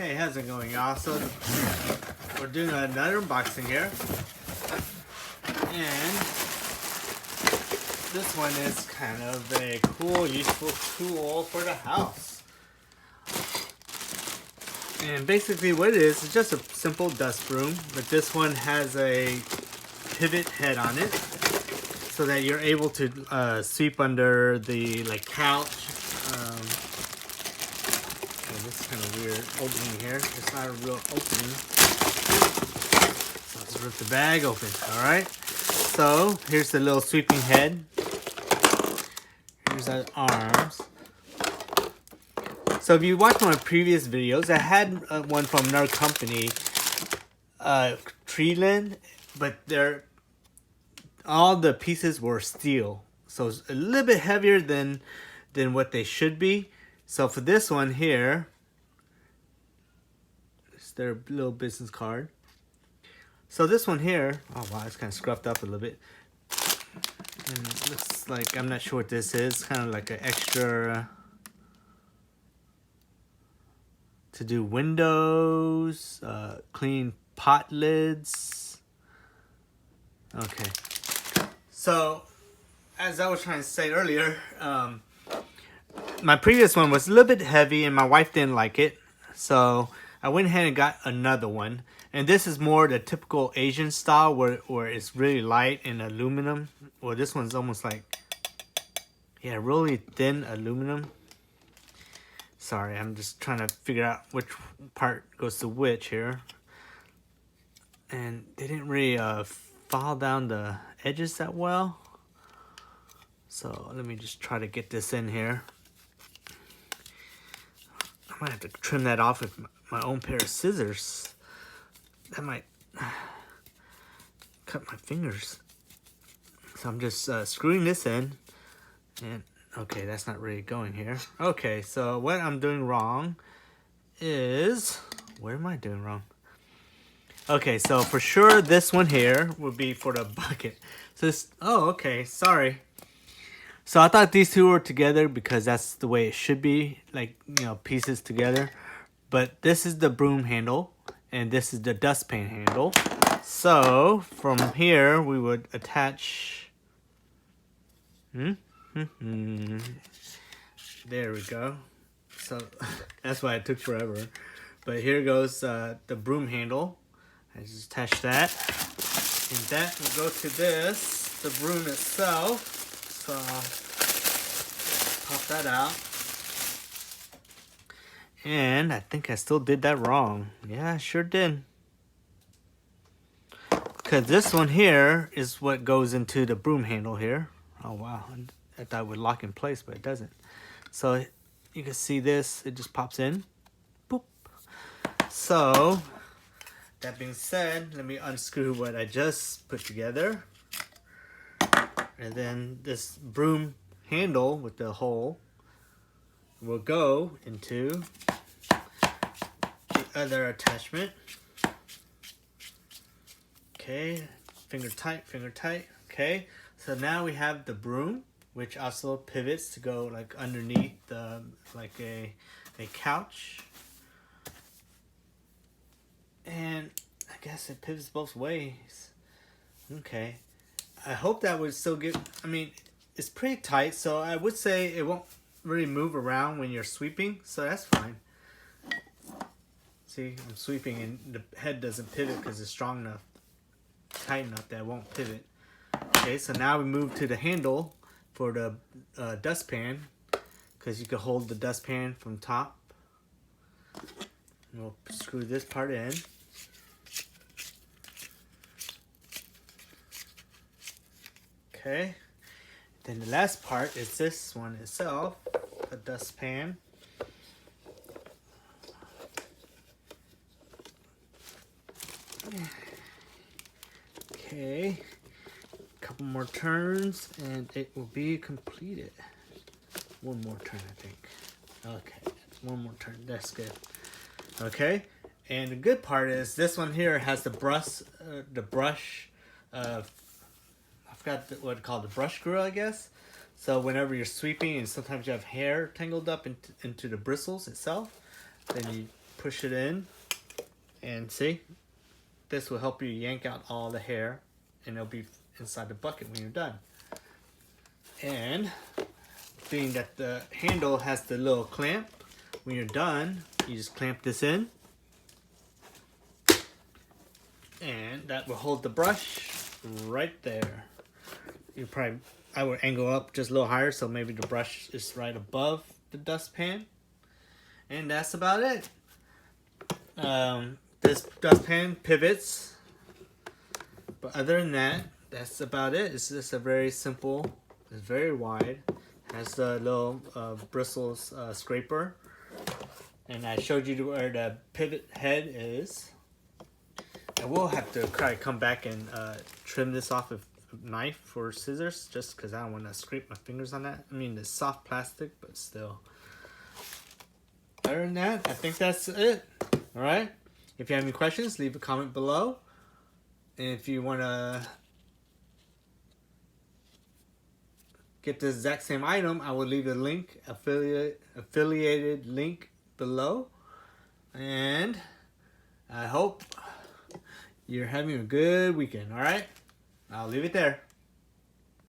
Hey, how's it going, y'all? So we're doing another unboxing here, and this one is kind of a cool, useful tool for the house. And basically what it is just a simple dust broom, but this one has a pivot head on it so that you're able to sweep under the couch. This is kind of weird opening here. It's not a real opening. So let's rip the bag open. Alright. So here's the little sweeping head. Here's the arms. So if you watched my previous videos, I had one from another company, Treeland, but all the pieces were steel. So it's a little bit heavier than what they should be. So for this one here, it's their little business card. So this one here, oh wow, it's kind of scruffed up a little bit. And it looks like, I'm not sure what this is, kind of like an extra to do windows, clean pot lids. Okay. So, as I was trying to say earlier, my previous one was a little bit heavy and my wife didn't like it. So I went ahead and got another one. And this is more the typical Asian style where it's really light and aluminum. Well, this one's almost like, yeah, really thin aluminum. Sorry, I'm just trying to figure out which part goes to which here. And they didn't really file down the edges that well. So let me just try to get this in here. I might have to trim that off with my own pair of scissors. That might cut my fingers. So I'm just screwing this in. And okay, that's not really going here. Okay, so what I'm doing wrong is... Where am I doing wrong? Okay, so for sure this one here would be for the bucket. So this... Oh, okay, sorry. So I thought these two were together because that's the way it should be. Like, you know, pieces together. But this is the broom handle. And this is the dustpan handle. So from here we would attach... There we go. So that's why it took forever. But here goes the broom handle. I just attach that. And that will go to this, the broom itself. So pop that out. And I think I still did that wrong. Yeah, I sure did. Because this one here is what goes into the broom handle here. Oh wow, I thought it would lock in place, but it doesn't. So you can see this, it just pops in. Boop. So that being said, let me unscrew what I just put together. And then this broom handle with the hole will go into the other attachment. Okay, finger tight, finger tight. Okay, so now we have the broom, which also pivots to go like underneath the like a couch. And I guess it pivots both ways. Okay. I hope that would still get, I mean, it's pretty tight, so I would say it won't really move around when you're sweeping, so that's fine. See, I'm sweeping and the head doesn't pivot because it's strong enough, tight enough that it won't pivot. Okay, so now we move to the handle for the dustpan, because you can hold the dustpan from top. And we'll screw this part in. Okay, then the last part is this one itself, a dustpan. Okay, a couple more turns and it will be completed. One more turn, I think. Okay, one more turn, that's good. Okay, and the good part is this one here has the brush, I forgot what it's called, the brush grill, I guess. So whenever you're sweeping and sometimes you have hair tangled up into the bristles itself, then you push it in, and see, this will help you yank out all the hair, and it'll be inside the bucket when you're done. And being that the handle has the little clamp, when you're done, you just clamp this in, and that will hold the brush right there. I would angle up just a little higher so maybe the brush is right above the dustpan. And that's about it. This dustpan pivots, but other than that, that's about it. It's just a very simple, it's very wide, has the little bristles scraper, and I showed you where the pivot head is. I will have to come back and trim this off with a knife or scissors, just because I don't want to scrape my fingers on that. I mean, it's soft plastic, but still. Other than that, I think that's it. All right. If you have any questions, leave a comment below. And if you want to get the exact same item, I will leave a link, affiliated link below. And I hope you're having a good weekend. All right. I'll leave it there.